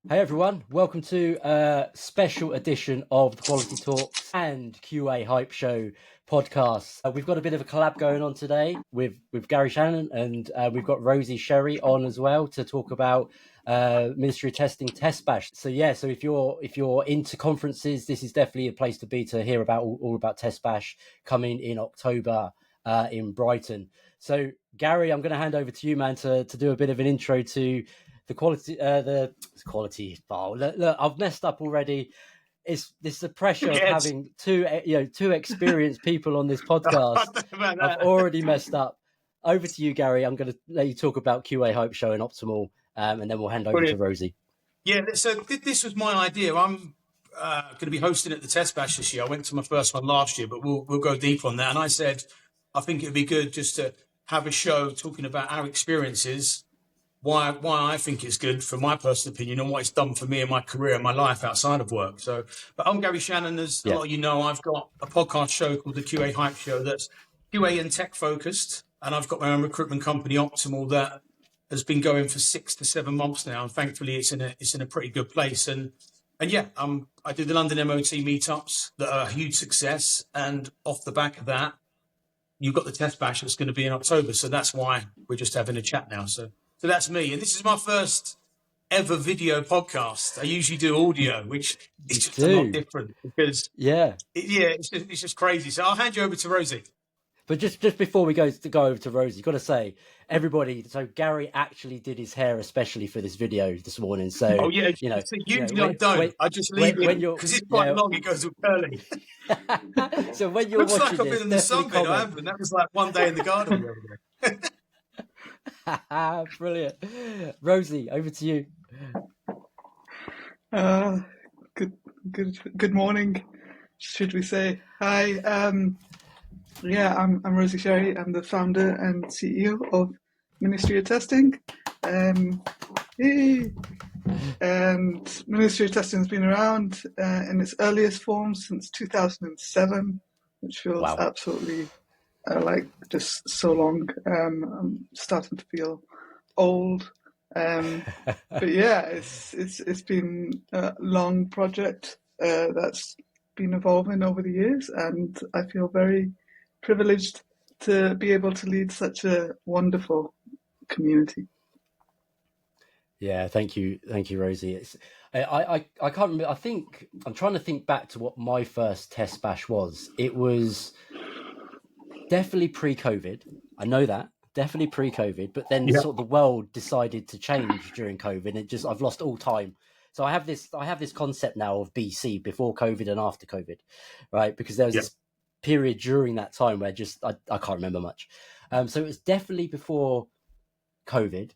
Hey everyone, welcome to a special edition of the Quality Talks and QA Hype Show podcast. We've got a bit of a collab going on today with Gary Shannon, and we've got Rosie Sherry on as well to talk about Ministry of Testing TestBash. So if you're into conferences, this is definitely a place to be to hear about all about TestBash coming in October in Brighton. So Gary, I'm going to hand over to you, man, to do a bit of an intro to the quality file. Look, I've messed up already. It's the pressure of having two experienced people on this podcast. I've already messed up. Over to you, Gary. I'm going to let you talk about QA Hype Show and Optimal, and then we'll hand over to Rosie. Yeah, so this was my idea. I'm going to be hosting at the TestBash this year. I went to my first one last year, but we'll go deep on that. And I said, I think it'd be good just to have a show talking about our experiences, why I think it's good from my personal opinion and what it's done for me in my career and my life outside of work. So, but I'm Gary Shannon. As a lot of you know, I've got a podcast show called the QA Hype Show that's QA and tech focused. And I've got my own recruitment company, Optimal, that has been going for 6 to 7 months now. And thankfully it's in a pretty good place. And yeah, I do the London MOT meetups that are a huge success. And off the back of that, you've got the TestBash that's going to be in October. So that's why we're just having a chat now. So that's me. And this is my first ever video podcast. I usually do audio, which is just a lot different because it's just crazy. So I'll hand you over to Rosie. But just before we go over to Rosie, got to say, everybody. So Gary actually did his hair especially for this video this morning. So usually I don't. I just leave it because it's quite long. It goes all curly. So when you're looks watching like I've been in the sun bit. I haven't. That was like one day in the garden the other day. Brilliant. Rosie, over to you. Good morning, should we say. Hi. I'm Rosie Sherry. I'm the founder and CEO of Ministry of Testing. And Ministry of Testing has been around in its earliest form since 2007, which feels absolutely like just so long. I'm starting to feel old. But yeah, it's been a long project that's been evolving over the years, and I feel very privileged to be able to lead such a wonderful community. Yeah, thank you, Rosie. I can't remember. I think I'm trying to think back to what my first TestBash was. It was definitely pre-COVID. I know that. Definitely pre-COVID, but then sort of the world decided to change during COVID, and I've lost all time. So I have this concept now of BC, before COVID and after COVID, right? Because there was this period during that time where I can't remember much. So it was definitely before COVID.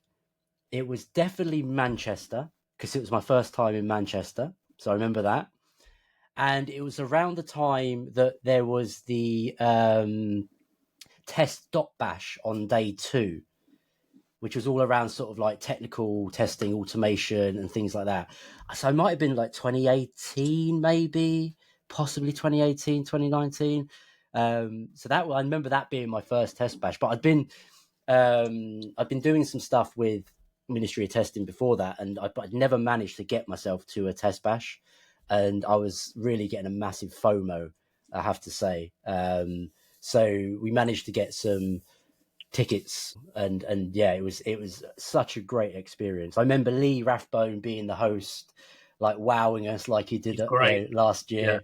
It was definitely Manchester, because it was my first time in Manchester. So I remember that. And it was around the time that there was the test.bash on day 2, which was all around sort of like technical testing, automation and things like that. So it might have been like 2018, maybe, possibly 2018, 2019. So that I remember that being my first TestBash, but I'd been doing some stuff with Ministry of Testing before that, and I'd never managed to get myself to a TestBash, and I was really getting a massive FOMO, I have to say. So we managed to get some tickets, and it was such a great experience. I remember Lee Rathbone being the host, like wowing us like he did last year.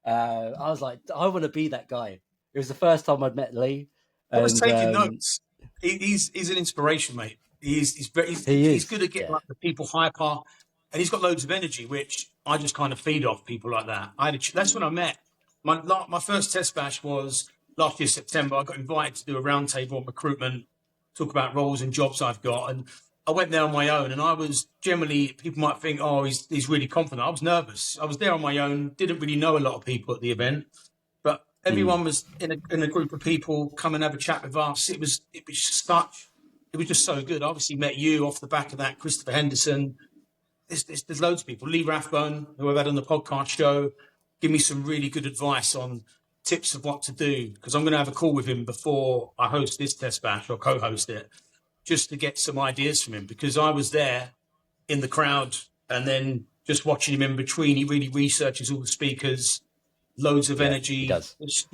I was like, I want to be that guy. It was the first time I'd met Lee. I was taking notes. He's an inspiration, mate. He's good at getting like the people hyper, and he's got loads of energy, which I just kind of feed off people like that. That's when I met. My first TestBash was last year, September. I got invited to do a roundtable on recruitment, talk about roles and jobs I've got. And I went there on my own, and I was generally, people might think, oh, he's really confident. I was nervous. I was there on my own, didn't really know a lot of people at the event, but everyone was in a group of people, come and have a chat with us. It was just so good. I obviously met you off the back of that, Christopher Henderson. There's loads of people. Lee Rathbone, who I've had on the podcast show, give me some really good advice on tips of what to do, because I'm going to have a call with him before I host this TestBash or co-host it, just to get some ideas from him, because I was there in the crowd and then just watching him in between, he really researches all the speakers, loads of energy. He does. It's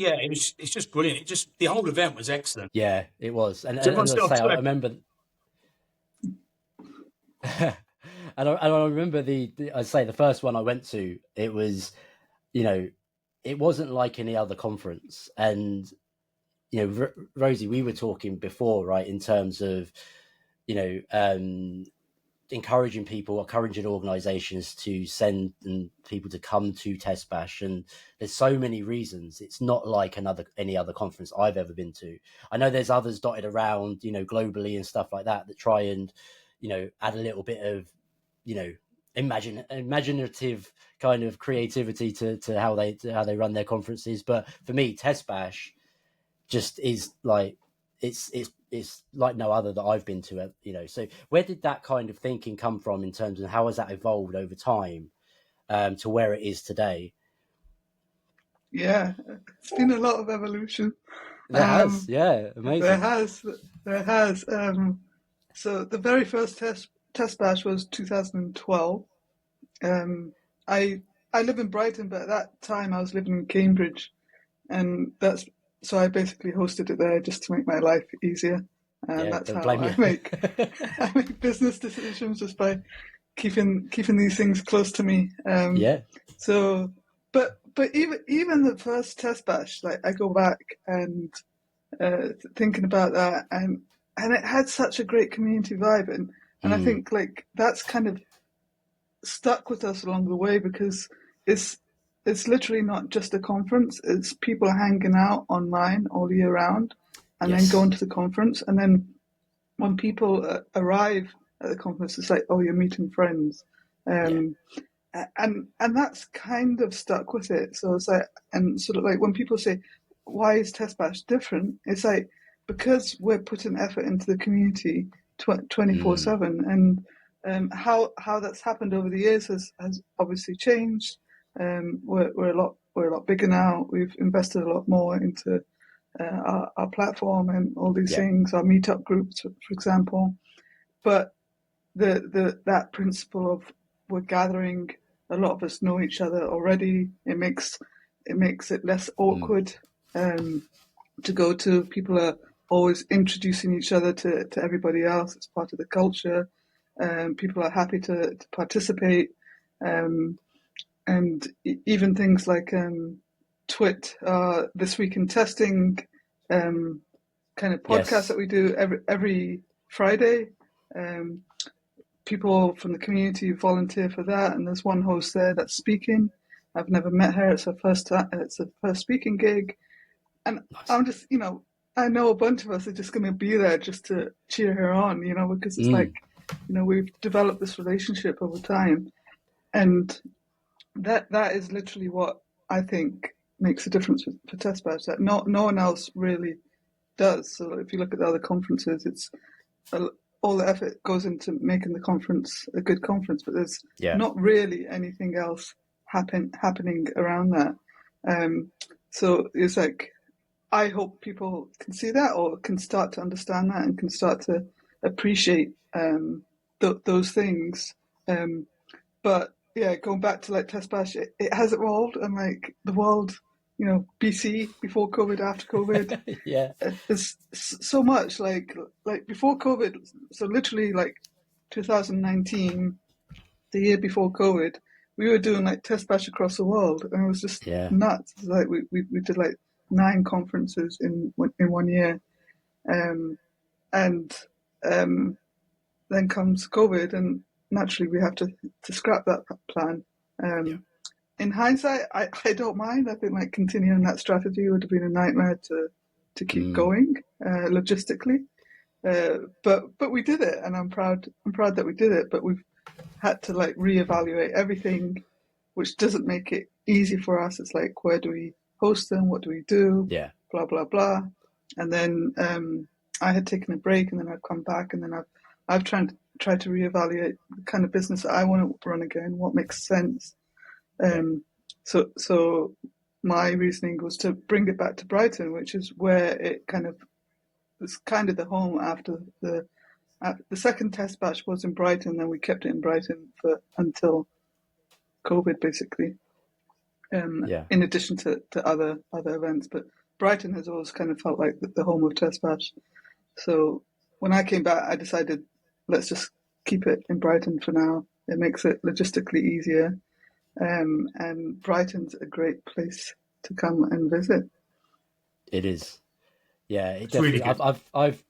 just brilliant. The whole event was excellent. Yeah, it was. And Everyone's as I say, I remember, and I remember I'd say the first one I went to, it was, it wasn't like any other conference. And, Rosie, we were talking before, right, in terms of, encouraging organizations to send people to come to TestBash, and there's so many reasons. It's not like any other conference I've ever been to. I know there's others dotted around, globally and stuff like that try and, add a little bit of, imaginative kind of creativity to how they run their conferences. But for me, TestBash just is like, it's like no other that I've been to, So where did that kind of thinking come from in terms of how has that evolved over time to where it is today? Yeah, it's been a lot of evolution. There has, yeah, amazing. There has. So the very first TestBash was 2012. I live in Brighton, but at that time I was living in Cambridge, and so I basically hosted it there just to make my life easier. And that's how I make business decisions, just by keeping these things close to me. So, but even the first TestBash, like I go back and thinking about that, and it had such a great community vibe, and I think like that's kind of stuck with us along the way, because it's literally not just a conference. It's people hanging out online all year round, and then going to the conference. And then when people arrive at the conference, it's like, oh, you're meeting friends. And that's kind of stuck with it. So it's like, and sort of like when people say, why is TestBash different? It's like, because we're putting effort into the community 24/7, and how that's happened over the years has obviously changed. We're a lot bigger now. We've invested a lot more into our platform and all these things, our meetup groups, for example. But that principle of we're gathering, a lot of us know each other already. It makes it less awkward to go to. People are always introducing each other to everybody else. It's part of the culture. People are happy to participate. And even things like Twit, This Week in Testing, kind of podcast that we do every Friday. People from the community volunteer for that, and there's one host there that's speaking. I've never met her. It's her first speaking gig, and I'm just, I know a bunch of us are just going to be there just to cheer her on, because it's like, we've developed this relationship over time, and that is literally what I think makes a difference for TestBash, that no one else really does. So if you look at the other conferences, it's all the effort goes into making the conference a good conference, but there's not really anything else happening around that. So it's like, I hope people can see that, or can start to understand that, and can start to appreciate those things. But yeah, going back to like TestBash, it has evolved, and like the world, BC, before COVID, after COVID, there's so much like before COVID. So literally like 2019, the year before COVID, we were doing like TestBash across the world, and it was just nuts. It's like we did like 9 conferences in 1 year, and then comes COVID, and naturally we have to scrap that plan. In hindsight, I don't mind. I think like continuing that strategy would have been a nightmare to keep going logistically, but we did it, and I'm proud that we did it. But we've had to like reevaluate everything, which doesn't make it easy for us. It's like, where do we host them? What do we do? Blah blah blah. And then I had taken a break, and then I've come back, and then I've tried to reevaluate the kind of business that I want to run again. What makes sense? So my reasoning was to bring it back to Brighton, which is where it kind of was kind of the home after the the second test batch was in Brighton, and we kept it in Brighton until COVID, basically. In addition to other events, but Brighton has always kind of felt like the home of TestBash. So when I came back, I decided, let's just keep it in Brighton for now. It makes it logistically easier, and Brighton's a great place to come and visit. It is, yeah. It It's definitely. really good. I've.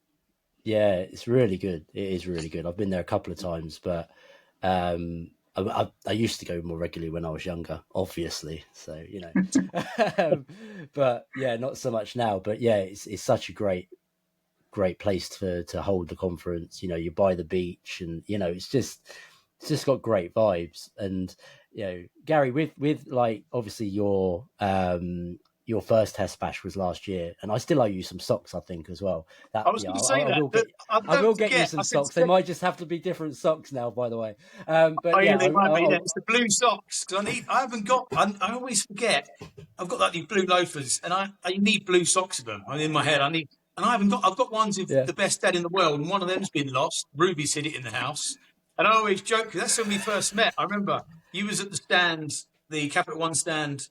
Yeah, it's really good. It is really good. I've been there a couple of times, but I used to go more regularly when I was younger, obviously. So but yeah, not so much now. But yeah, it's such a great place to hold the conference. You're by the beach, and it's just got great vibes. And Gary, with like obviously your first test bash was last year, and I still owe you some socks, I think, as well. I was going to say I will that. I will get you Forget, some socks. They might just have to be different socks now, by the way. But oh yeah, yeah, they might be. Yeah, it's the blue socks because I haven't got. I always forget. I've got like these blue loafers, and I need blue socks of them. I'm in my head. I haven't got. I've got ones of the best dad in the world, and one of them's been lost. Ruby's hid it in the house, and I always joke because that's when we first met. I remember you was at the stand, the Capital One stand,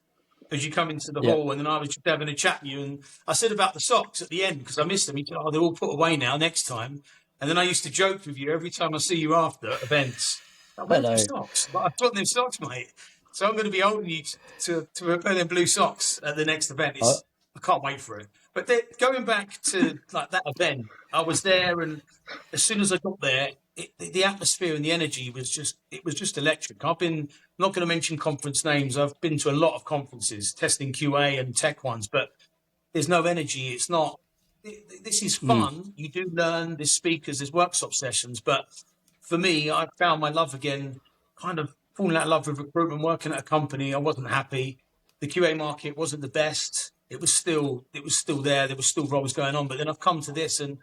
as you come into the hall, and then I was just having a chat with you, and I said about the socks at the end because I missed them. You said, "Oh, they're all put away now. Next time." And then I used to joke with you every time I see you after events. Like, where's the socks? But I've got them socks, mate. So I'm going to be holding you to wear them blue socks at the next event. I can't wait for it. But going back to like that event, I was there, and as soon as I got there, the atmosphere and the energy was just electric. I'm not going to mention conference names. I've been to a lot of conferences, testing QA and tech ones, but there's no energy. It's not. This is fun. You do learn. There's speakers. There's workshop sessions. But for me, I found my love again. Kind of falling out of love with recruitment. Working at a company, I wasn't happy. The QA market wasn't the best. It was still there. There was still roles going on. But then I've come to this and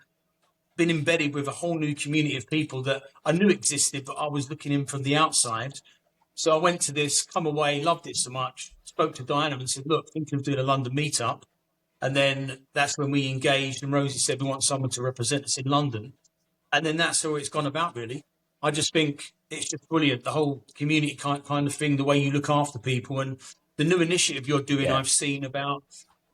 been embedded with a whole new community of people that I knew existed, but I was looking in from the outside. So I went to this, come away, loved it so much. Spoke to Diana and said, "Look, thinking of doing a London meetup." And then that's when we engaged, and Rosie said, "We want someone to represent us in London." And then that's how it's gone about, really. I just think it's just brilliant. The whole community kind of thing, the way you look after people, and the new initiative you're doing, I've seen about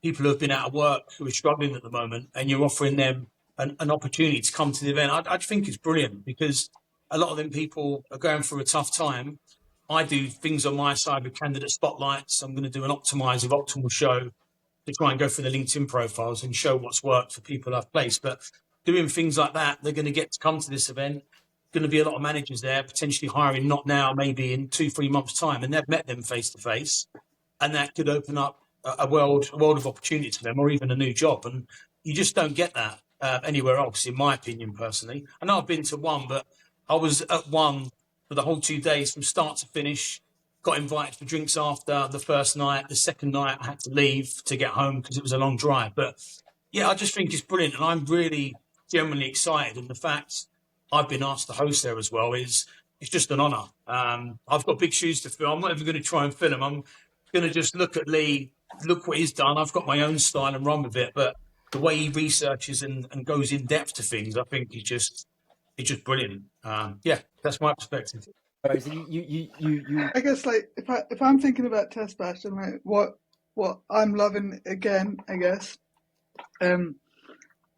people who have been out of work, who are struggling at the moment, and you're offering them an opportunity to come to the event. I think it's brilliant because a lot of them people are going through a tough time. I do things on my side with candidate spotlights. I'm going to do an optimal show to try and go through the LinkedIn profiles and show what's worked for people I've placed. But doing things like that, they're going to get to come to this event. Going to be a lot of managers there, potentially hiring, not now, maybe in 2-3 months' time, and they've met them face to face, and that could open up a world of opportunities for them, or even a new job. And you just don't get that anywhere else, in my opinion, personally. I know I've been to one, but I was at one for the whole 2 days from start to finish. Got invited for drinks after the first night. The second night, I had to leave to get home because it was a long drive. But yeah, I just think it's brilliant, and I'm really genuinely excited. And the fact I've been asked to host there as well it's just an honour. I've got big shoes to fill. I'm not even going to try and fill them. I'm going to just look at Lee, look what he's done. I've got my own style and run with it. But the way he researches and goes in depth to things, I think it's just brilliant. Yeah, that's my perspective. I guess like if I'm thinking about TestBash and like what I'm loving again, I guess, and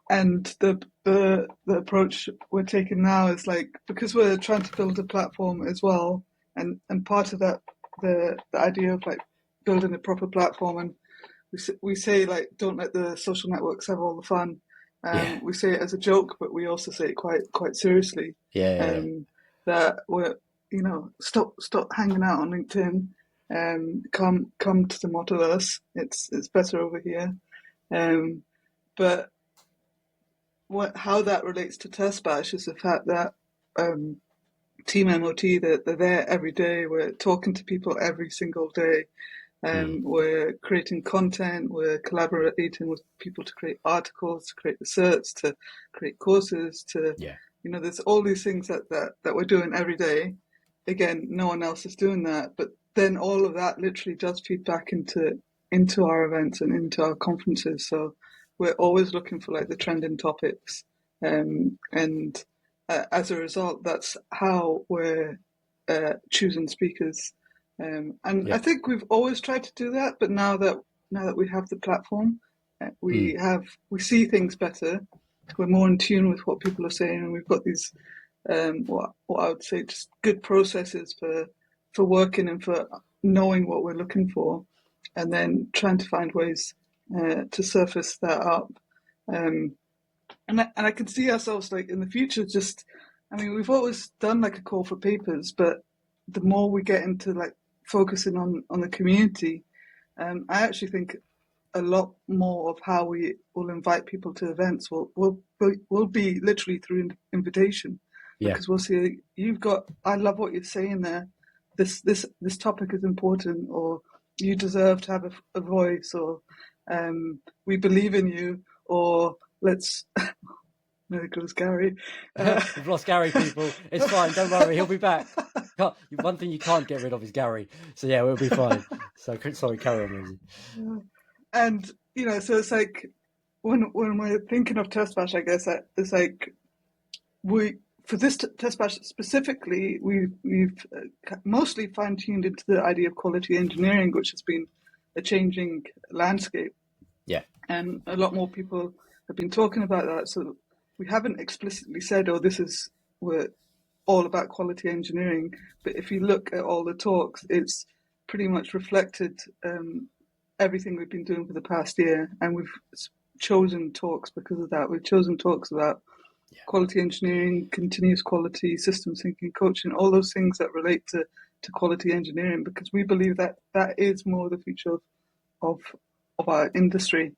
the approach we're taking now is like, because we're trying to build a platform as well, and part of that the idea of like building a proper platform, and we say like, don't let the social networks have all the fun. We say it as a joke, but we also say it quite seriously. That we're stop hanging out on LinkedIn. Come to the Modelverse. It's better over here. But how that relates to TestBash is the fact that Team MOT, they're there every day. We're talking to people every single day. We're creating content. We're collaborating with people to create articles, to create research, to create courses. There's all these things that we're doing every day. Again, no one else is doing that. But then all of that literally does feed back into our events and into our conferences. So we're always looking for like the trending topics, and as a result, that's how we're choosing speakers. And I think we've always tried to do that, but now that we have the platform, we see things better. We're more in tune with what people are saying, and we've got these what I would say just good processes for working and for knowing what we're looking for, and then trying to find ways to surface that up. And I can see ourselves like in the future. We've always done like a call for papers, but the more we get into like focusing on the community, I actually think a lot more of how we will invite people to events will be literally through invitation, because we'll see I love what you're saying there. This topic is important, or you deserve to have a voice, or we believe in you, or let's. There goes Gary. We've lost Gary, people. It's fine. Don't worry. He'll be back. One thing you can't get rid of is Gary. So yeah, we'll be fine. So sorry, carry on, Rosie. And so it's like when we're thinking of TestBash, I guess it's like for this TestBash specifically, we've mostly fine-tuned into the idea of quality engineering, which has been a changing landscape. Yeah. And a lot more people have been talking about that. So we haven't explicitly said, we're all about quality engineering. But if you look at all the talks, it's pretty much reflected everything we've been doing for the past year. And we've chosen talks because of that. We've chosen talks about quality engineering, continuous quality, systems thinking, coaching, all those things that relate to quality engineering, because we believe that is more the future of our industry.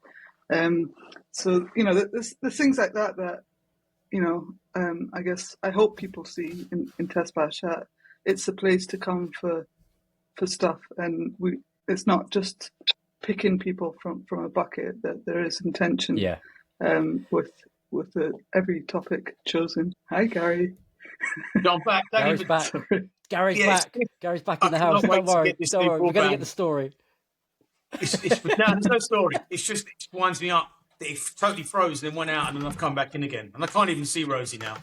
So there's things like that I guess I hope people see in TestBash that it's a place to come for stuff, and it's not just picking people from a bucket. That there is intention. With every topic chosen. Hi, Gary. No, I'm back. Gary's back. Gary's back. Gary's back in the house. Don't worry. We're going to get the story. No, there's no story. It just winds me up. It totally froze, then went out, and then I've come back in again. And I can't even see Rosie now.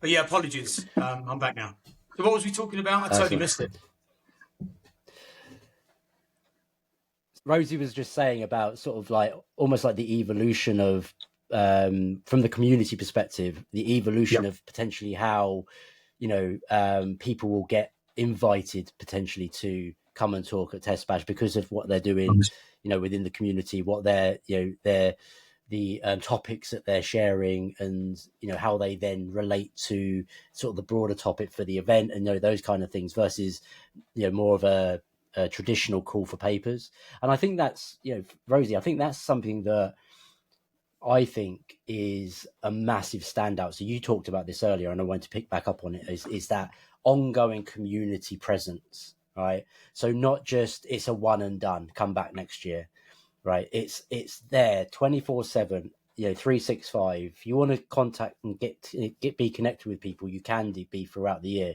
But yeah, apologies. I'm back now. So what was we talking about? I totally missed it. Rosie was just saying about sort of like almost like the evolution of from the community perspective, the evolution of potentially how people will get invited potentially to come and talk at TestBash because of what they're doing within the community, what the topics that they're sharing, and how they then relate to sort of the broader topic for the event, and those kind of things versus more of a traditional call for papers. And I think that's Rosie, I think that's something that I think is a massive standout. So you talked about this earlier, and I want to pick back up on it, is that ongoing community presence, right? So not just it's a one and done, come back next year, right? It's there 24/7, 365. If you want to contact and be connected with people, you can be throughout the year,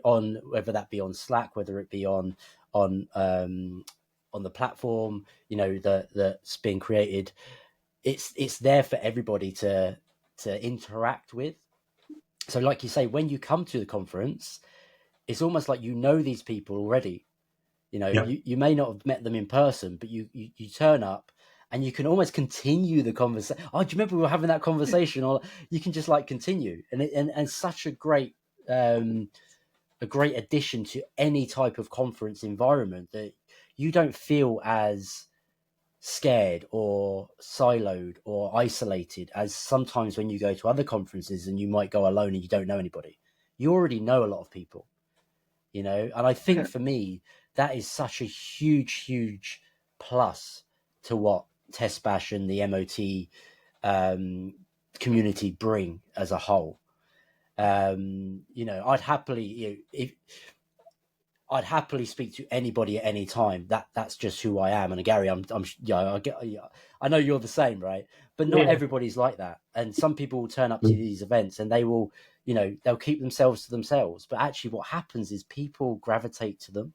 on whether that be on Slack, whether it be on the platform, that's being created. It's there for everybody to interact with. So like you say, when you come to the conference, it's almost like these people already. You may not have met them in person, but you turn up and you can almost continue the conversation. Oh, do you remember we were having that conversation? Or you can just like continue, and such a great addition to any type of conference environment, that you don't feel as scared or siloed or isolated as sometimes when you go to other conferences and you might go alone and you don't know anybody. You already know a lot of people, and I think for me that is such a huge plus to what TestBash and the MOT community bring as a whole. I'd happily I'd happily speak to anybody at any time. That's just who I am. And Gary, I know you're the same, right? But not everybody's like that. And some people will turn up to these events and they will, they'll keep themselves to themselves. But actually what happens is people gravitate to them,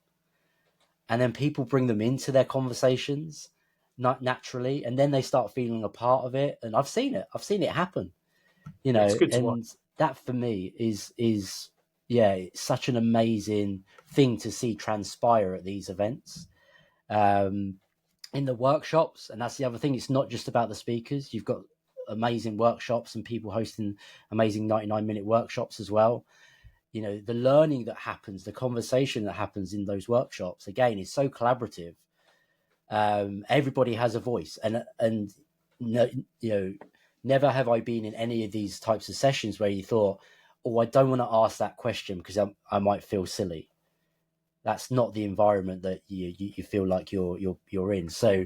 and then people bring them into their conversations, not naturally. And then they start feeling a part of it. And I've seen it happen, It's good to and watch. that for me is it's such an amazing thing to see transpire at these events. In the workshops, and that's the other thing, it's not just about the speakers. You've got amazing workshops and people hosting amazing 99-minute workshops as well. The learning that happens, the conversation that happens in those workshops, again, is so collaborative. Everybody has a voice, and never have I been in any of these types of sessions where you thought, oh, I don't want to ask that question because I might feel silly. That's not the environment that you feel like you're in. So,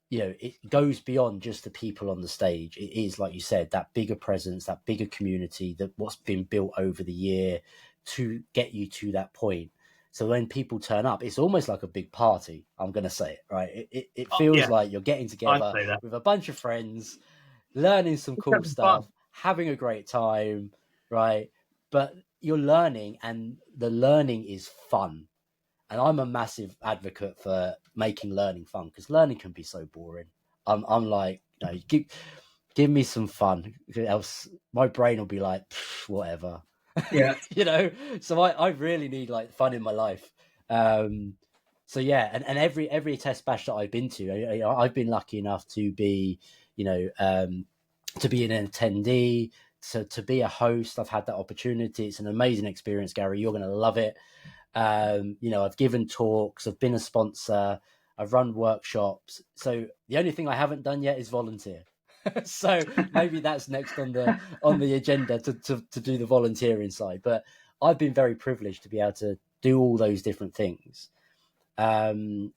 it goes beyond just the people on the stage. It is, like you said, that bigger presence, that bigger community, that what's been built over the year to get you to that point. So when people turn up, it's almost like a big party. I'm going to say it, right? It feels like you're getting together with a bunch of friends, learning some cool stuff, having a great time, right? But you're learning, and the learning is fun. And I'm a massive advocate for making learning fun, because learning can be so boring. I'm like, give me some fun, else my brain will be like, whatever. Yeah. So I really need like fun in my life. So yeah, and every TestBash that I've been to, I've been lucky enough to be, to be an attendee, to be a host. I've had that opportunity. It's an amazing experience, Gary. You're going to love it. I've given talks, I've been a sponsor, I've run workshops. So the only thing I haven't done yet is volunteer. So maybe that's next on the agenda to do the volunteering side. But I've been very privileged to be able to do all those different things. And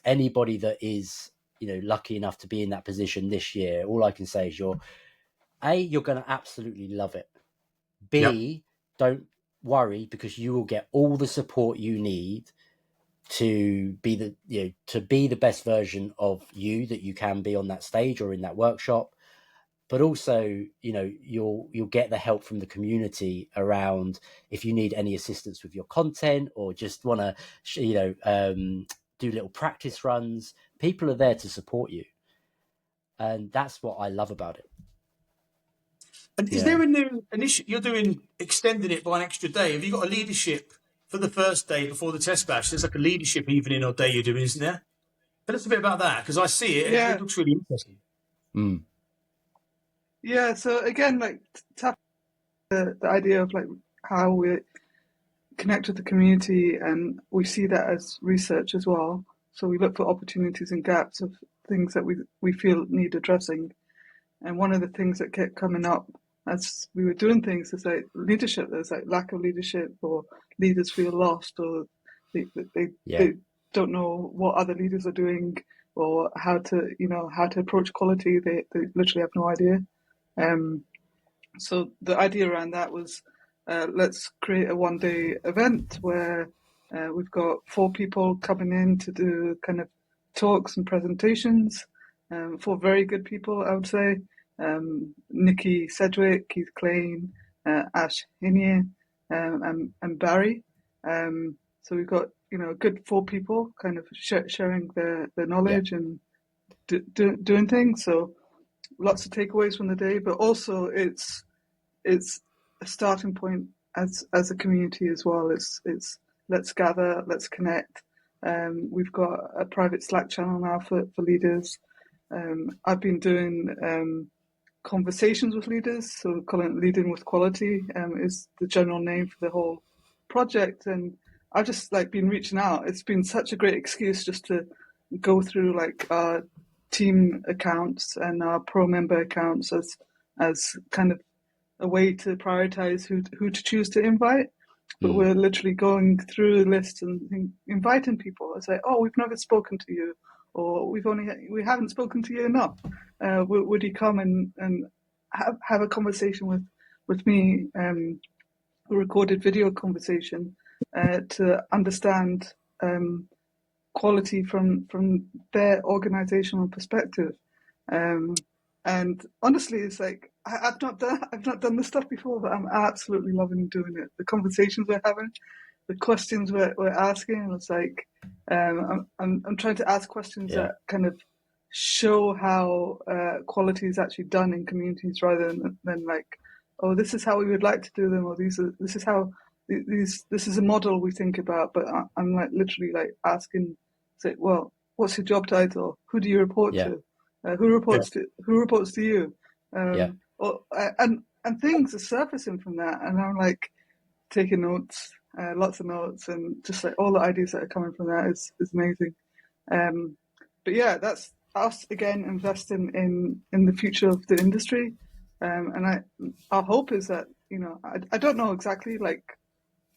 anybody that is, lucky enough to be in that position this year, all I can say is you're going to absolutely love it. B, don't worry, because you will get all the support you need to be the best version of you that you can be on that stage or in that workshop. But also, you'll get the help from the community around if you need any assistance with your content, or just want to do little practice runs. People are there to support you, and that's what I love about it. And is there a new initiative you're extending it by an extra day? Have you got a leadership for the first day before the TestBash? There's like a leadership evening or day you're doing, isn't there? Tell us a bit about that, because I see it. It looks really interesting. Yeah. So again, like tap the idea of like how we connect with the community, and we see that as research as well. So we look for opportunities and gaps of things that we feel need addressing. And one of the things that kept coming up as we were doing things is like leadership. There's like lack of leadership, or leaders feel lost, or they don't know what other leaders are doing, or how to approach quality. They literally have no idea. So the idea around that was, let's create a one-day event where we've got 4 people coming in to do kind of talks and presentations. 4 very good people, I would say. Nikki Sedgwick, Keith Klein, Ash Hinier, and Barry. So we've got a good 4 people kind of sharing their knowledge and doing things. So lots of takeaways from the day, but also it's a starting point as a community as well. It's let's gather, let's connect. We've got a private Slack channel now for leaders. I've been doing conversations with leaders, so calling it Leading with Quality is the general name for the whole project. And I've just been reaching out. It's been such a great excuse just to go through our team accounts and our pro member accounts as kind of a way to prioritize who to choose to invite. But we're literally going through the list and inviting people. It's like, oh, we've never spoken to you, or we haven't spoken to you enough. Would you come and have a conversation with me, a recorded video conversation, to understand quality from their organizational perspective. And honestly, it's like I've not done this stuff before, but I'm absolutely loving doing it. The conversations we're having, the questions we're asking. It's like I'm trying to ask questions that kind of show how quality is actually done in communities, rather than like oh, this is how we would like to do them, or this is a model we think about. But I'm like literally like asking, say, well, what's your job title? Who do you report to? Who reports to you? And things are surfacing from that, and I'm like taking notes, lots of notes, and just like all the ideas that are coming from that is amazing. But yeah, that's us again investing in the future of the industry. And our hope is that, I don't know exactly like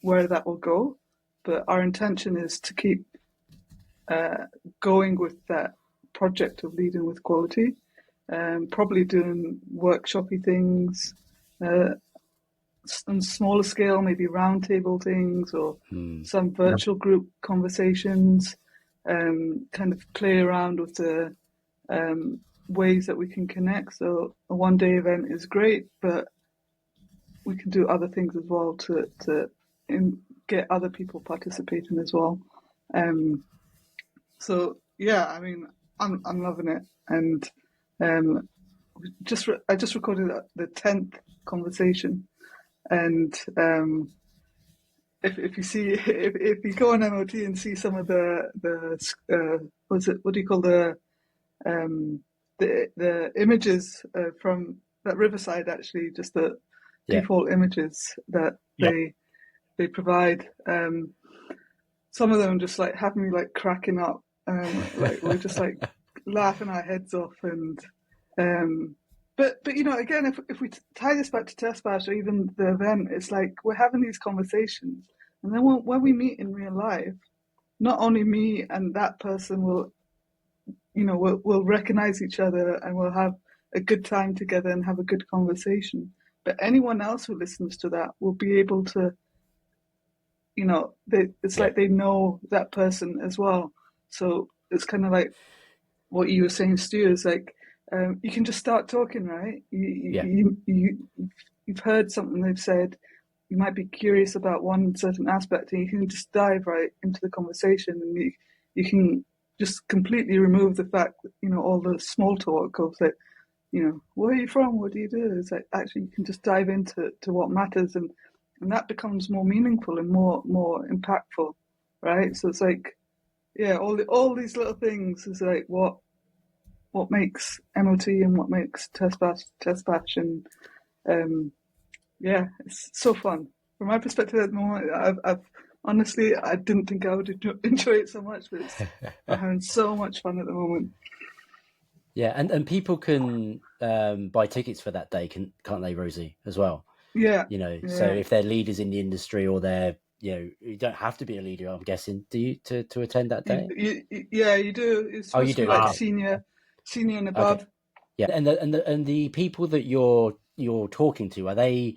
where that will go, but our intention is to keep going with that project of leading with quality, probably doing workshopy things, on smaller scale, maybe roundtable things or some virtual group conversations, kind of play around with the ways that we can connect. So a one-day event is great, but we can do other things as well to get other people participating as well. So yeah, I mean, I'm loving it, and I just recorded the 10th conversation, and if you go on MOT and see some of the what do you call the images from that Riverside, actually, just the default images that they provide. Some of them just like have me like cracking up, like we're just like laughing our heads off, and but again, if we tie this back to TestBash or even the event, it's like we're having these conversations, and then when we meet in real life, not only me and that person will recognize each other, and we'll have a good time together and have a good conversation. But anyone else who listens to that will be able to, like they know that person as well. So it's kind of like what you were saying, Stu, is like, you can just start talking, right? You've heard something they've said. You might be curious about one certain aspect, and you can just dive right into the conversation, and you can just completely remove the fact that, all the small talk of like, where are you from? What do you do? It's like, actually, you can just dive into what matters, and that becomes more meaningful and more impactful, right? So it's like, all these little things is like what makes MOT and what makes TestBash, and it's so fun. From my perspective at the moment, I've honestly, I didn't think I would enjoy it so much, but I'm having so much fun at the moment. Yeah, and people can buy tickets for that day, can't they, Rosie, as well? Yeah. So if they're leaders in the industry, or they're, you don't have to be a leader, I'm guessing, do you, to attend that day? You do. It's supposed to be like senior and above. Okay. Yeah, and the people that you're talking to, are they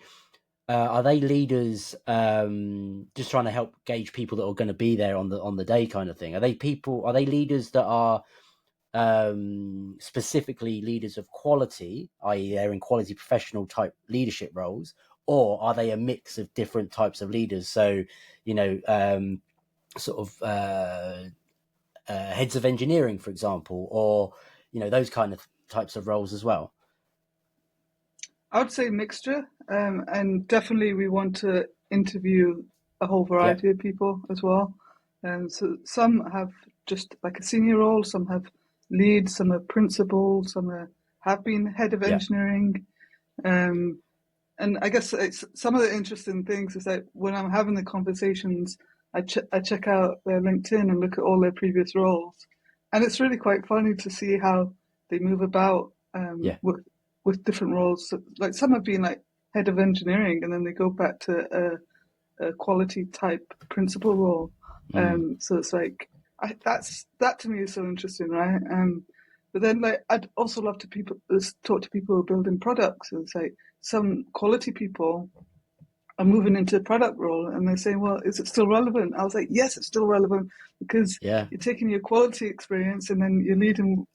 leaders just trying to help gauge people that are going to be there on the day, kind of thing? Are they leaders that are specifically leaders of quality, i.e. they're in quality professional type leadership roles, or are they a mix of different types of leaders? So, sort of heads of engineering, for example, or, those kind of types of roles as well? I would say mixture, and definitely we want to interview a whole variety of people as well. So some have just like a senior role, some have leads, some are principal, some have been head of engineering. And I guess some of the interesting things is that when I'm having the conversations, I check out their LinkedIn and look at all their previous roles. And it's really quite funny to see how they move about with different roles. So, like some have been like head of engineering, and then they go back to a quality type principal role. So it's like, that to me is so interesting, right? But then like I'd also love to talk to people who are building products, and it's like some quality people are moving into a product role, and they're saying, well, is it still relevant? I was like, yes, it's still relevant, because you're taking your quality experience and then you're leading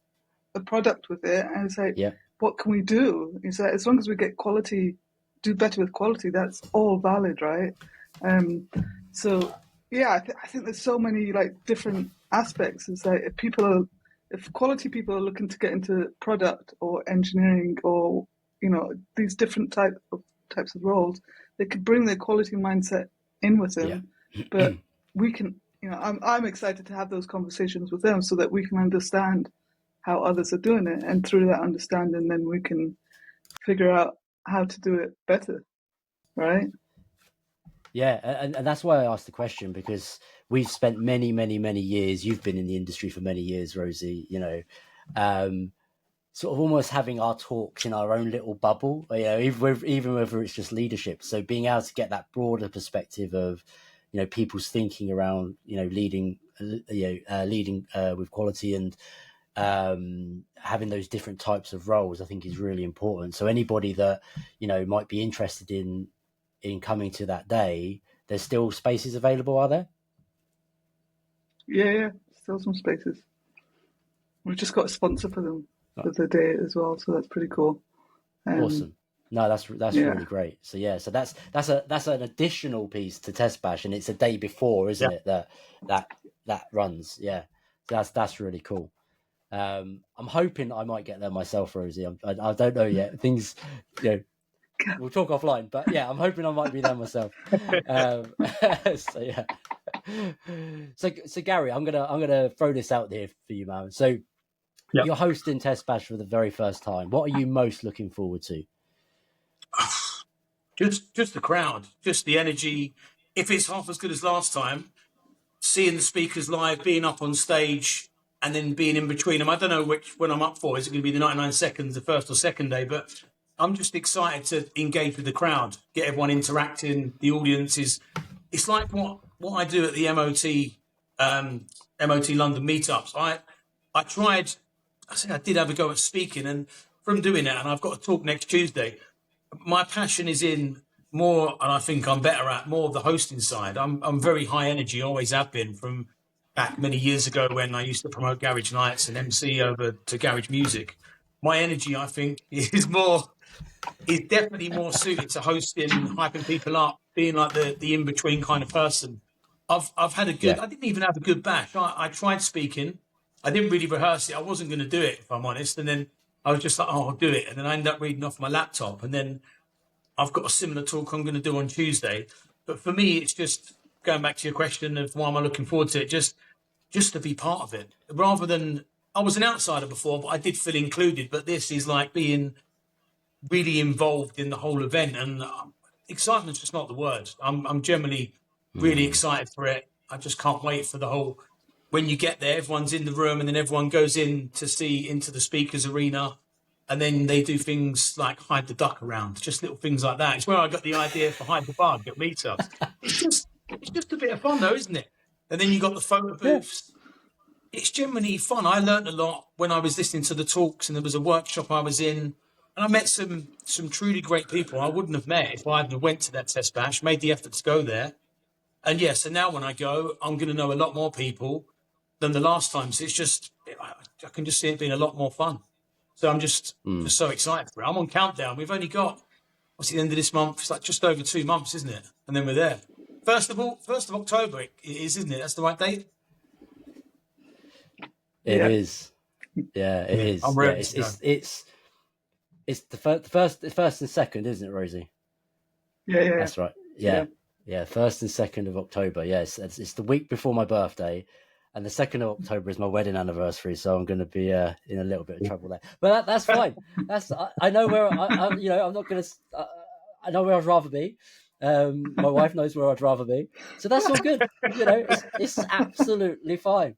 a product with it, and it's like, what can we do? It's like, as long as we get quality, do better with quality, that's all valid, right? So I think there's so many like different aspects. It's like if quality people are looking to get into product or engineering, or these different types of types of roles, they could bring their quality mindset in with them. Yeah. But we can, I'm excited to have those conversations with them so that we can understand how others are doing it, and through that understanding, then we can figure out how to do it better, right? Yeah, and that's why I asked the question, because we've spent many years, you've been in the industry for many years, Rosie, sort of almost having our talks in our own little bubble, even whether it's just leadership. So being able to get that broader perspective of, people's thinking around, leading with quality, and having those different types of roles, I think is really important. So anybody that, might be interested in coming to that day, there's still spaces available, are there? Yeah, still some spaces. We've just got a sponsor for them for the day as well, so that's pretty cool. Awesome. No, that's really great. So so that's an additional piece to TestBash, and it's a day before, isn't it? That runs. Yeah, so that's really cool. I'm hoping I might get there myself, Rosie. I don't know yet. Things, we'll talk offline, but yeah, I'm hoping I might be there myself. So yeah. So Gary, I'm gonna throw this out there for you, man. So you're hosting TestBash for the very first time. What are you most looking forward to? Just the crowd, just the energy. If it's half as good as last time, seeing the speakers live, being up on stage, and then being in between them. I don't know which one I'm up for. Is it going to be the 99 seconds, the first or second day? But I'm just excited to engage with the crowd, get everyone interacting. The audience is, it's like what I do at the MOT London meetups. I tried, I did have a go at speaking, and from doing that, and I've got a talk next Tuesday, my passion is in more, and I think I'm better at more of the hosting side. I'm very high energy, always have been, from back many years ago when I used to promote garage nights and MC over to garage music. My energy, I think, is definitely more suited to hosting, hyping people up, being like the in between kind of person. I've had a good. I didn't even have a good bash. I tried speaking. I didn't really rehearse it. I wasn't going to do it, if I'm honest. And then I was just like, oh, I'll do it. And then I ended up reading off my laptop. And then I've got a similar talk I'm going to do on Tuesday. But for me, it's just going back to your question of why am I looking forward to it? Just to be part of it, rather than, I was an outsider before, but I did feel included. But this is like being really involved in the whole event, and excitement's just not the word. I'm generally really excited for it. I just can't wait for the whole, when you get there, everyone's in the room, and then everyone goes in to see into the speakers arena, and then they do things like hide the duck around, just little things like that. It's where I got the idea for hide the bug at meetups. It's just a bit of fun though, isn't it? And then you got the photo booths. It's generally fun. I learned a lot when I was listening to the talks, and there was a workshop I was in, and I met some truly great people I wouldn't have met if I hadn't went to that TestBash, made the effort to go there. And yes, so now when I go, I'm going to know a lot more people than the last time. So it's just, I can just see it being a lot more fun. So I'm just so excited for it. I'm on countdown. We've only got, what's the end of this month? It's like just over 2 months, isn't it? And then we're there. 1st of October it is, isn't it? That's the right date? It is. Yeah, it is. I'm ready. It's the first and second, isn't it, Rosie? Yeah. That's right. Yeah. 1st and 2nd of October. Yes, it's the week before my birthday, and the 2nd of October is my wedding anniversary. So I'm going to be in a little bit of trouble there, but that's fine. I know where I'm not going to. I know where I'd rather be. My wife knows where I'd rather be, so that's all good. It's absolutely fine.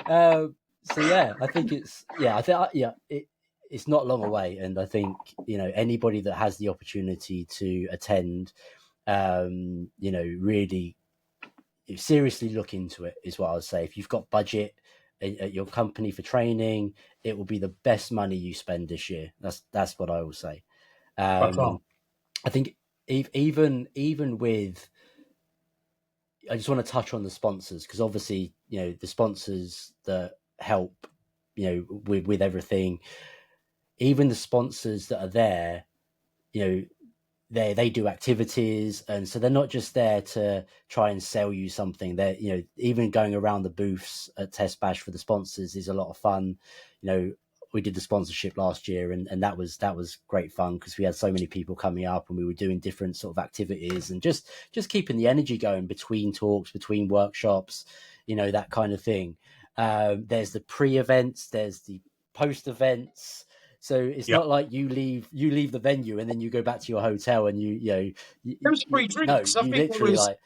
So yeah, I think it's it's not long away, and I think anybody that has the opportunity to attend, really seriously look into it is what I would say. If you've got budget at your company for training, it will be the best money you spend this year. That's what I will say. I think even with, I just want to touch on the sponsors, because obviously the sponsors that help with everything, even the sponsors that are there, they do activities, and so they're not just there to try and sell you something. They're even going around the booths at TestBash for the sponsors is a lot of fun. we did the sponsorship last year, and that was great fun because we had so many people coming up and we were doing different sort of activities and just keeping the energy going between talks, between workshops, you know, that kind of thing. There's the pre-events, there's the post-events. So it's Yep. not like you leave the venue and then you go back to your hotel and There was free drinks. I think literally like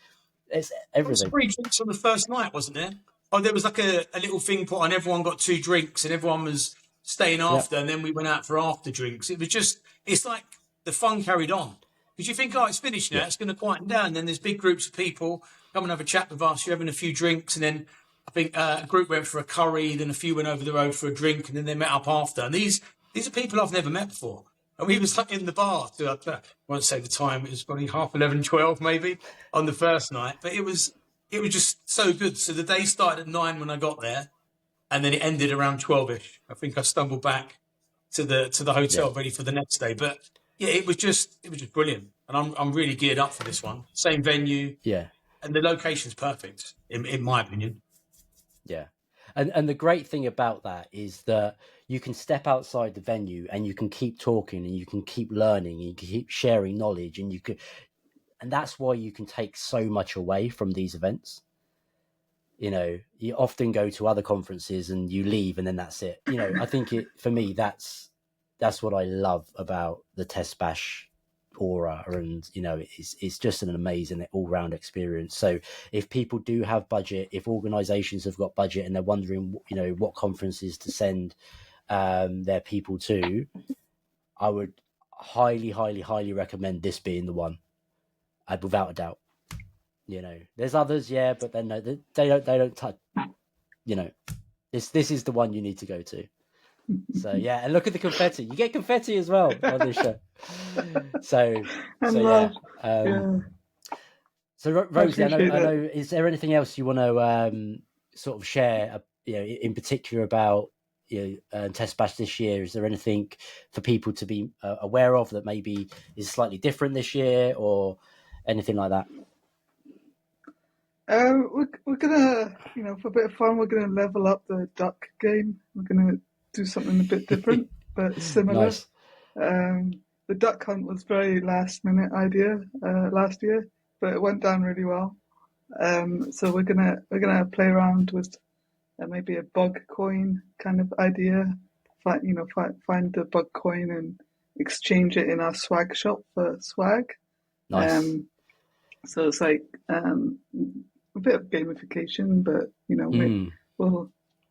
it's there was everything. free drinks on the first night, wasn't there? Oh, there was like a little thing put on. Everyone got 2 drinks, and everyone was staying after. And then we went out for after drinks. It was just, it's like the fun carried on because you think, oh, it's finished now. It's going to quieten down. And then there's big groups of people come and have a chat with us. You're having a few drinks, and then I think a group went for a curry. Then a few went over the road for a drink, and then they met up after. And these are people I've never met before. And we was like in the bar. I won't say the time. It was probably 11:30, 12 maybe on the first night. But it was just so good. So the day started at 9 when I got there, and then it ended around 12ish. I think I stumbled back to the hotel ready for the next day. But yeah, it was just brilliant. And I'm really geared up for this one. Same venue. Yeah. And the location's perfect, in my opinion. Yeah. And the great thing about that is that you can step outside the venue and you can keep talking and you can keep learning and you can keep sharing knowledge and that's why you can take so much away from these events. You know, you often go to other conferences and you leave and then that's it. You know, I think for me, that's what I love about the TestBash aura, and you know, it's just an amazing all-round experience. So if people do have budget, if organizations have got budget and they're wondering, you know, what conferences to send their people to, I would highly recommend this being the one, without a doubt. You know, there's others, but then no, they don't touch. You know, this is the one you need to go to. So yeah, and look at the confetti. You get confetti as well on this show. So Rosie, I know. Is there anything else you want to sort of share? You know, in particular about TestBash this year? Is there anything for people to be aware of that maybe is slightly different this year, or anything like that? We're gonna, you know, for a bit of fun, we're gonna level up the duck game. We're gonna do something a bit different, but similar. Nice. The duck hunt was very last minute idea last year, but it went down really well. So we're gonna play around with maybe a bug coin kind of idea. Find the bug coin and exchange it in our swag shop for swag. Nice. So it's like a bit of gamification, but you know,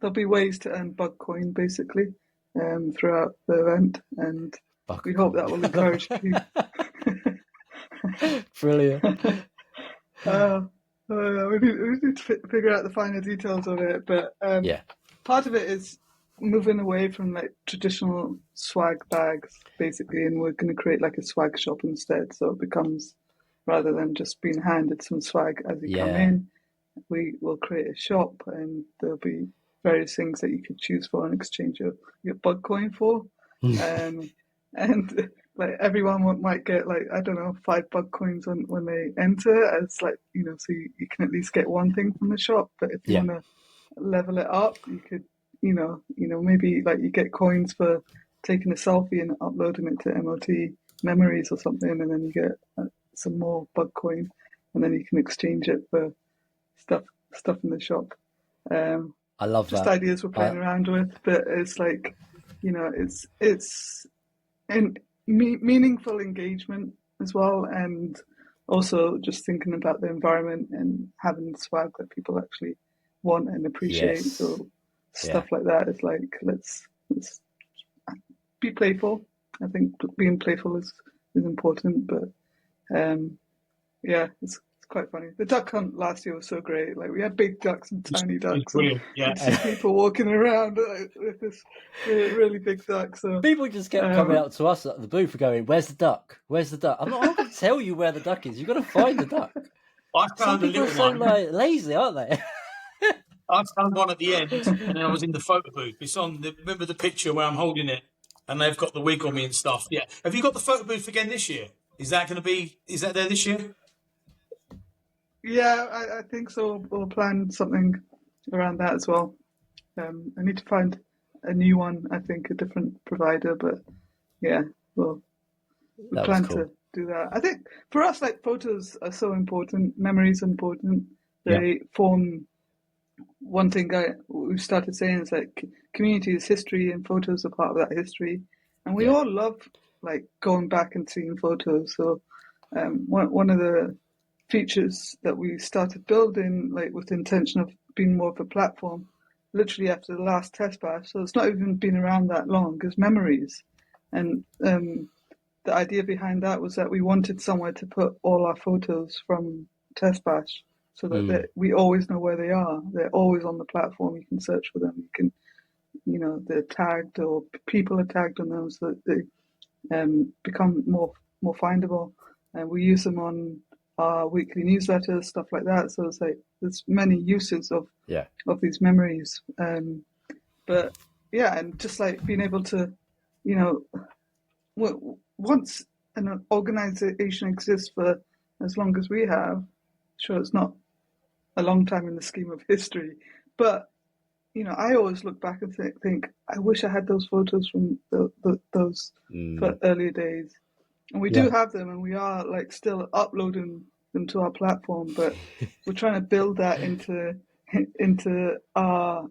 there'll be ways to earn bug coin basically throughout the event, and we hope that will encourage people. Brilliant. We need to figure out the finer details of it, but part of it is moving away from like traditional swag bags basically, and we're going to create like a swag shop instead, so it becomes, rather than just being handed some swag as you come in, we will create a shop and there'll be various things that you could choose for and exchange your bug coin for. And like everyone might get like, I don't know, 5 bug coins when they enter, as like, you know, so you can at least get one thing from the shop. But if you want to level it up, you could, you know, maybe like you get coins for taking a selfie and uploading it to MOT memories or something, and then you get some more bug coin, and then you can exchange it for stuff in the shop. I love just that. Ideas we're playing around with, but it's like, you know, it's meaningful engagement as well, and also just thinking about the environment and having swag that people actually want and appreciate. So stuff like that is like, let's be playful. I think being playful is important, but it's quite funny. The duck hunt last year was so great. Like we had big ducks and tiny ducks. And you'd see people walking around with this really big duck. So people just kept coming up to us at the booth going, "Where's the duck? Where's the duck?" I'm not going to tell you where the duck is. You've got to find the duck. Some people are so lazy, aren't they? I found one at the end, and then I was in the photo booth. It's on remember the picture where I'm holding it, and they've got the wig on me and stuff. Yeah. Have you got the photo booth again this year? Is that there this year? Yeah, I think so. We'll plan something around that as well. I need to find a new one, I think, a different provider, but yeah, we plan to do that. I think for us, like, photos are so important, memories are important. They form one thing we've started saying is like community is history and photos are part of that history. And we all love like going back and seeing photos. So one of the features that we started building, like with the intention of being more of a platform, literally after the last TestBash, so it's not even been around that long, is memories. And the idea behind that was that we wanted somewhere to put all our photos from TestBash so that we always know where they are. They're always on the platform. You can search for them. You can, you know, they're tagged or people are tagged on them so that they become more findable. And we use them on our weekly newsletters, stuff like that. So it's like there's many uses of these memories. But yeah, and just like being able to, you know, once an organization exists for as long as we have, sure, it's not a long time in the scheme of history, but you know, I always look back and think I wish I had those photos from those earlier days. And we do have them, and we are like still uploading them to our platform, but we're trying to build that into our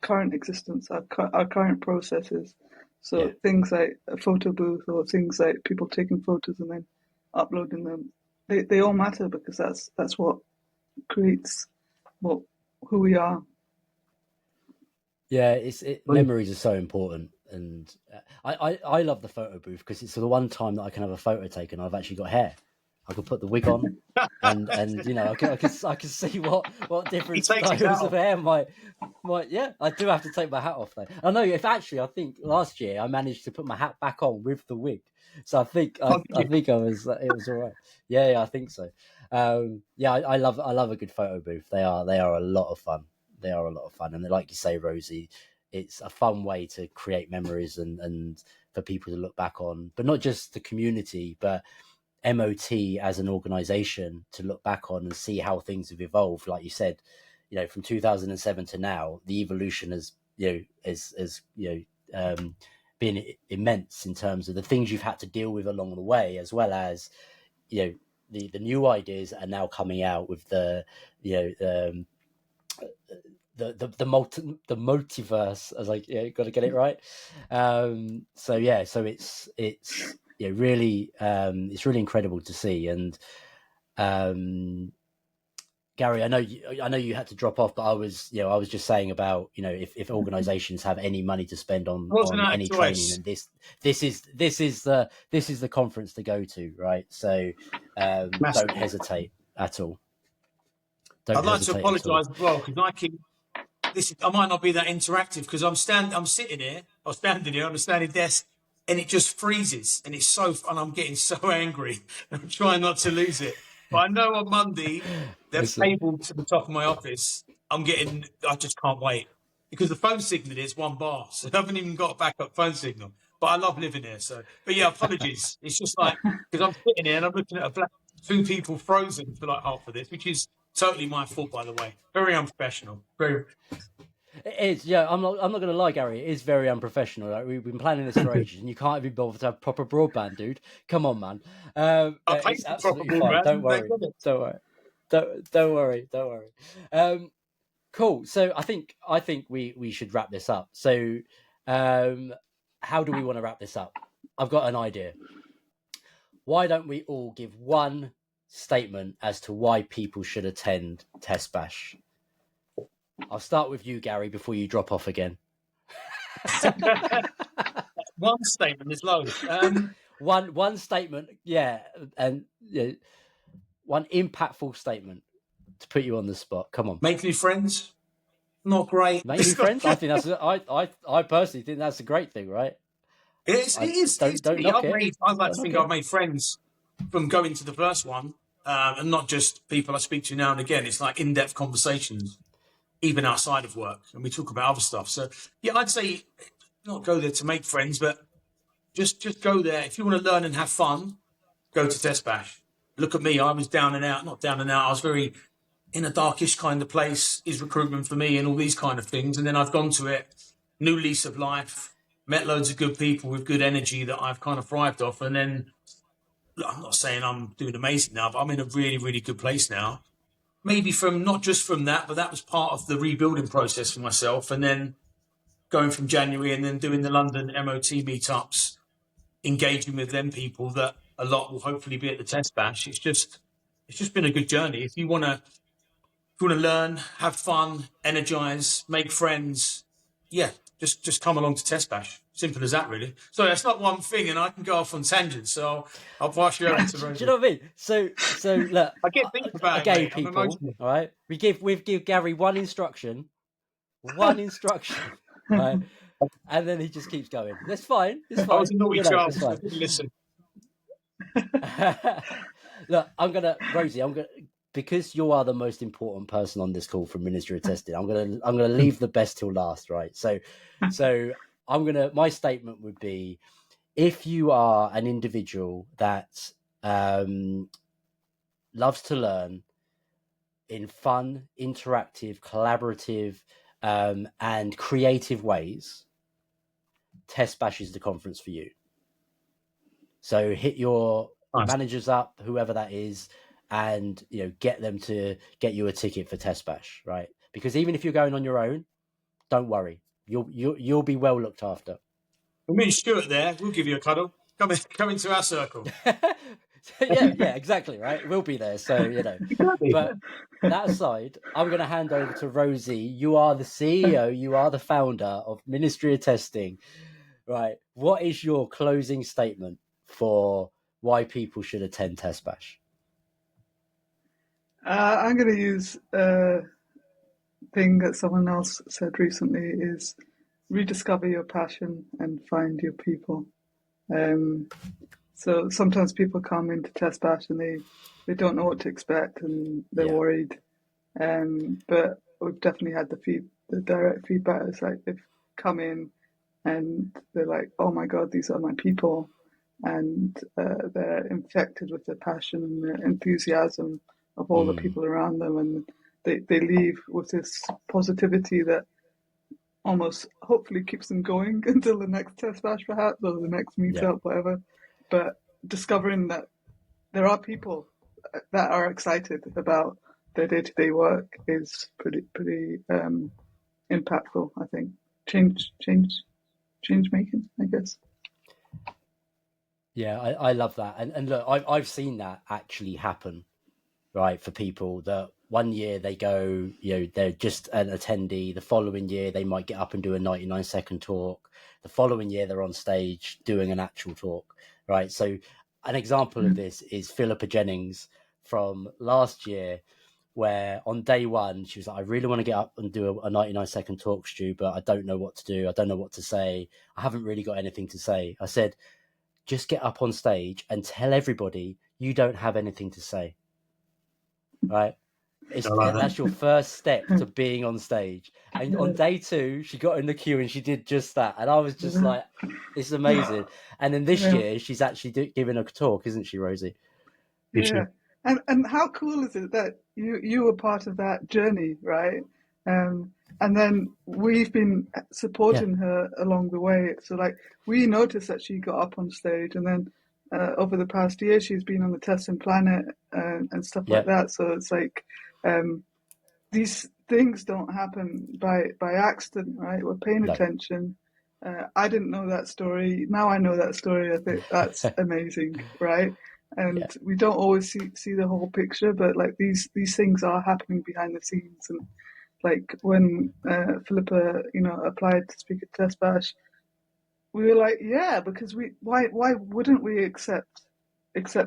current existence, our current processes. So things like a photo booth or things like people taking photos and then uploading them, they all matter because that's what creates who we are. Yeah, memories are so important, and I love the photo booth because it's the one time that I can have a photo taken. I've actually got hair. I can put the wig on, and you know, I can see what different styles of hair might. Yeah, I do have to take my hat off though. I know I think last year I managed to put my hat back on with the wig, so I think it was all right. Yeah, I think so. I love a good photo booth. They are a lot of fun. They are a lot of fun, and like you say, Rosie, it's a fun way to create memories and for people to look back on, but not just the community, but MOT as an organization to look back on and see how things have evolved. Like you said, you know, from 2007 to now, the evolution has been immense in terms of the things you've had to deal with along the way, as well as, you know, the new ideas are now coming out with the multiverse, as got to get it right. So it's really it's really incredible to see. And Gary, I know you had to drop off, but I was just saying about, you know, if organizations have any money to spend on any training, and this is the conference to go to, right? So don't hesitate at all. I'd like to apologise as well because I might not be that interactive because I'm standing here on a standing desk and it just freezes and I'm getting so angry. I'm trying not to lose it. But I know on Monday they're cabled to the top of my office. I just can't wait because the phone signal is 1 bar, so I haven't even got a backup phone signal. But I love living here, so. But yeah, apologies. It's just like because I'm sitting here and I'm looking at two people frozen for like half of this, which is totally my fault, by the way. Very unprofessional. Very. It is, yeah. I'm not going to lie, Gary. It is very unprofessional. Like, we've been planning this for ages, and you can't even bother to have proper broadband, dude. Come on, man. It's absolutely fine. Don't worry. Don't worry. Cool. So I think we should wrap this up. So, how do we want to wrap this up? I've got an idea. Why don't we all give one statement as to why people should attend TestBash? I'll start with you, Gary, before you drop off again. One statement is low. One statement, yeah, and one impactful statement to put you on the spot. Come on, make new friends. Not great. Make new friends. I think I personally think that's a great thing, right? It is. Don't knock it. I'd like to think I've made friends from going to the first one, and not just people I speak to now and again. It's like in-depth conversations, even outside of work, and we talk about other stuff. So yeah, I'd say not go there to make friends, but just go there if you want to learn and have fun. Go to TestBash. Look at me. I was down and out. Not down and out. I was very in a darkish kind of place is recruitment for me and all these kind of things. And then I've gone to it, new lease of life, met loads of good people with good energy that I've kind of thrived off. And then I'm not saying I'm doing amazing now, but I'm in a really, really good place now. Maybe from not just from that, but that was part of the rebuilding process for myself. And then going from January and then doing the London MOT meetups, engaging with them people that a lot will hopefully be at the Test Bash. It's just been a good journey. If you want to learn, have fun, energize, make friends, yeah, just come along to Test Bash. Simple as that, really. So that's not one thing, and I can go off on tangents. So I'll pass you over to Rosie. Do you know what I mean? So look, I get deep about it, again, mate. I'm people, emotional. all right? We give Gary one instruction, right? And then he just keeps going. That's fine. It's fine. I was a naughty child. It's fine. I didn't listen. Look, Rosie, because you are the most important person on this call from Ministry of Testing, I'm gonna leave the best till last, right? So my statement would be, if you are an individual that loves to learn in fun, interactive, collaborative, and creative ways, TestBash is the conference for you. So hit your managers up, whoever that is, and get them to get you a ticket for TestBash, right? Because even if you're going on your own, don't worry, you'll be well looked after. Well, me and Stuart there, we'll give you a cuddle. Come into our circle. yeah, exactly, right? We'll be there, so But that aside, I'm going to hand over to Rosie. You are the CEO, you are the founder of Ministry of Testing, right? What is your closing statement for why people should attend TestBash? I'm going to use a thing that someone else said recently, is rediscover your passion and find your people. So sometimes people come into TestBash and they don't know what to expect and they're worried. But we've definitely had the direct feedback. It's like they've come in and they're like, oh my God, these are my people. And they're infected with the passion and the enthusiasm of all the people around them. And they leave with this positivity that almost hopefully keeps them going until the next TestBash perhaps, or the next meetup, whatever. But discovering that there are people that are excited about their day-to-day work is pretty impactful, I think. Change making, I guess. Yeah, I love that. And look, I've seen that actually happen, right? For people that one year they go, they're just an attendee. The following year, they might get up and do a 99-second talk. The following year, they're on stage doing an actual talk, right? So an example of this is Philippa Jennings from last year, where on day one, she was like, I really want to get up and do a 99-second talk, Stu, but I don't know what to do. I don't know what to say. I haven't really got anything to say. I said, just get up on stage and tell everybody you don't have anything to say, right? That's your first step to being on stage. And on day two, she got in the queue and she did just that. And I was just like, this is amazing. And then this year, she's actually giving a talk, isn't she, Rosie? Yeah. And how cool is it that you were part of that journey, right? And then we've been supporting her along the way. So like we noticed that she got up on stage, and then over the past year she's been on the Testing Planet and stuff like that. So it's like these things don't happen by accident, right? We're paying attention. I didn't know that story. Now I know that story. I think that's amazing, right? And we don't always see the whole picture, but like these things are happening behind the scenes. And like when Philippa, applied to speak at TestBash, we were like, because why wouldn't we accept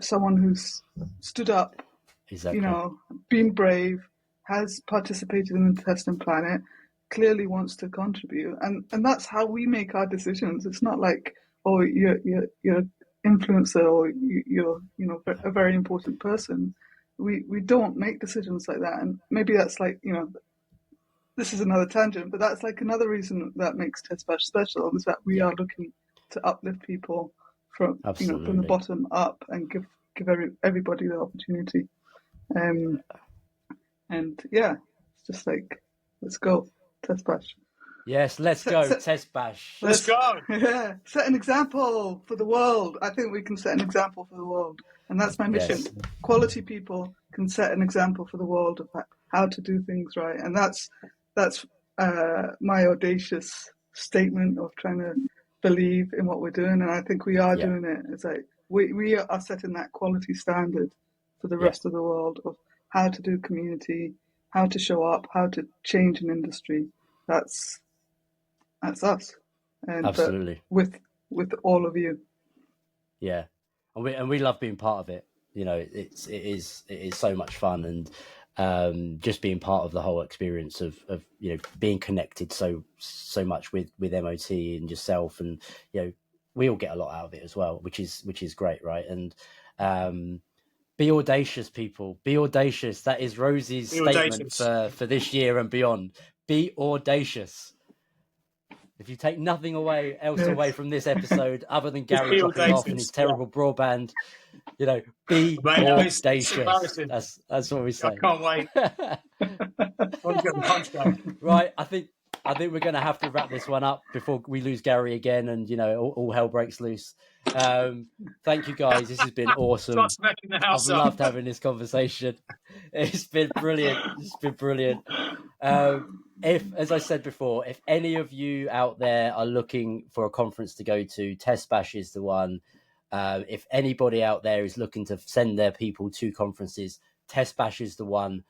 someone who's stood up, been brave, has participated in the Testing Planet, clearly wants to contribute, and that's how we make our decisions. It's not like, oh, you're influencer or you're a very important person. We don't make decisions like that. And maybe that's like, this is another tangent, but that's like another reason that makes TestBash special, is that we are looking to uplift people from from the bottom up and give everybody the opportunity. And yeah, it's just like, let's go, TestBash. Yes, let's go, TestBash. Let's go. Yeah, set an example for the world. I think we can set an example for the world. And that's my mission. Yes. Quality people can set an example for the world of how to do things right. And that's my audacious statement of trying to believe in what we're doing. And I think we are doing it. It's like we are setting that quality standard for the rest of the world of how to do community, how to show up, how to change an industry. That's us. And Absolutely. with all of you. Yeah. And we love being part of it. You know, it is so much fun, and just being part of the whole experience of you know, being connected so much with MOT and yourself, and you know, we all get a lot out of it as well, which is great, right? And be audacious, people. Be audacious. That is Rosie's statement for this year and beyond. Be audacious. If you take nothing else away from this episode, other than Gary dropping off and his terrible broadband, you know, be audacious. That's what we say. I can't wait. Want to get the punch back. Right, I think we're going to have to wrap this one up before we lose Gary again, and you know, all hell breaks loose. Thank you guys. This has been awesome. I've loved having this conversation. It's been brilliant. If, as I said before, if any of you out there are looking for a conference to go to, TestBash is the one. If anybody out there is looking to send their people to conferences, TestBash is the one.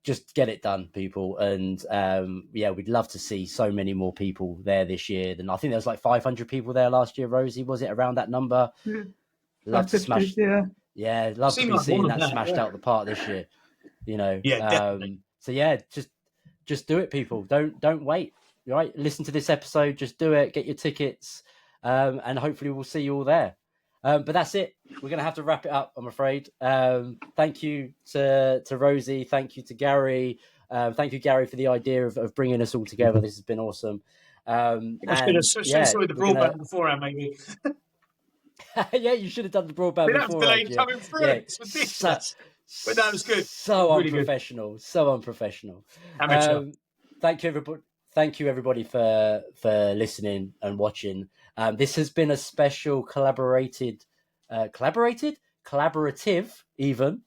Just get it done, people. And we'd love to see so many more people there this year. Than I think there was like 500 people there last year. Rosie, was it around that number? Yeah. Love to smash. Yeah, love to be seeing that smashed out the park this year. You know. So yeah, just do it, people. Don't wait. Right, listen to this episode. Just do it. Get your tickets, and hopefully we'll see you all there. But that's it. We're going to have to wrap it up, I'm afraid. Thank you to Rosie. Thank you to Gary. Thank you, Gary, for the idea of bringing us all together. This has been awesome. I should have sorted the broadband beforehand, maybe. Yeah, you should have done the broadband beforehand. Coming through. It's ridiculous. But that was good. So really unprofessional. Good. So unprofessional. Amateur. Thank you, everybody. Thank you, everybody, for listening and watching. This has been a special collaborative even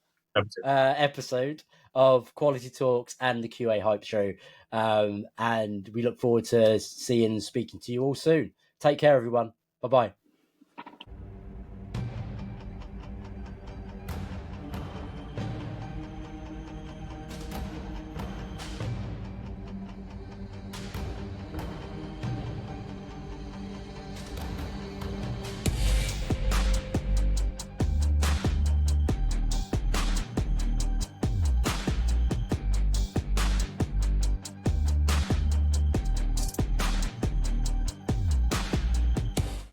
episode of Quality Talks and the QA Hype Show. And we look forward to seeing and speaking to you all soon. Take care, everyone. Bye-bye.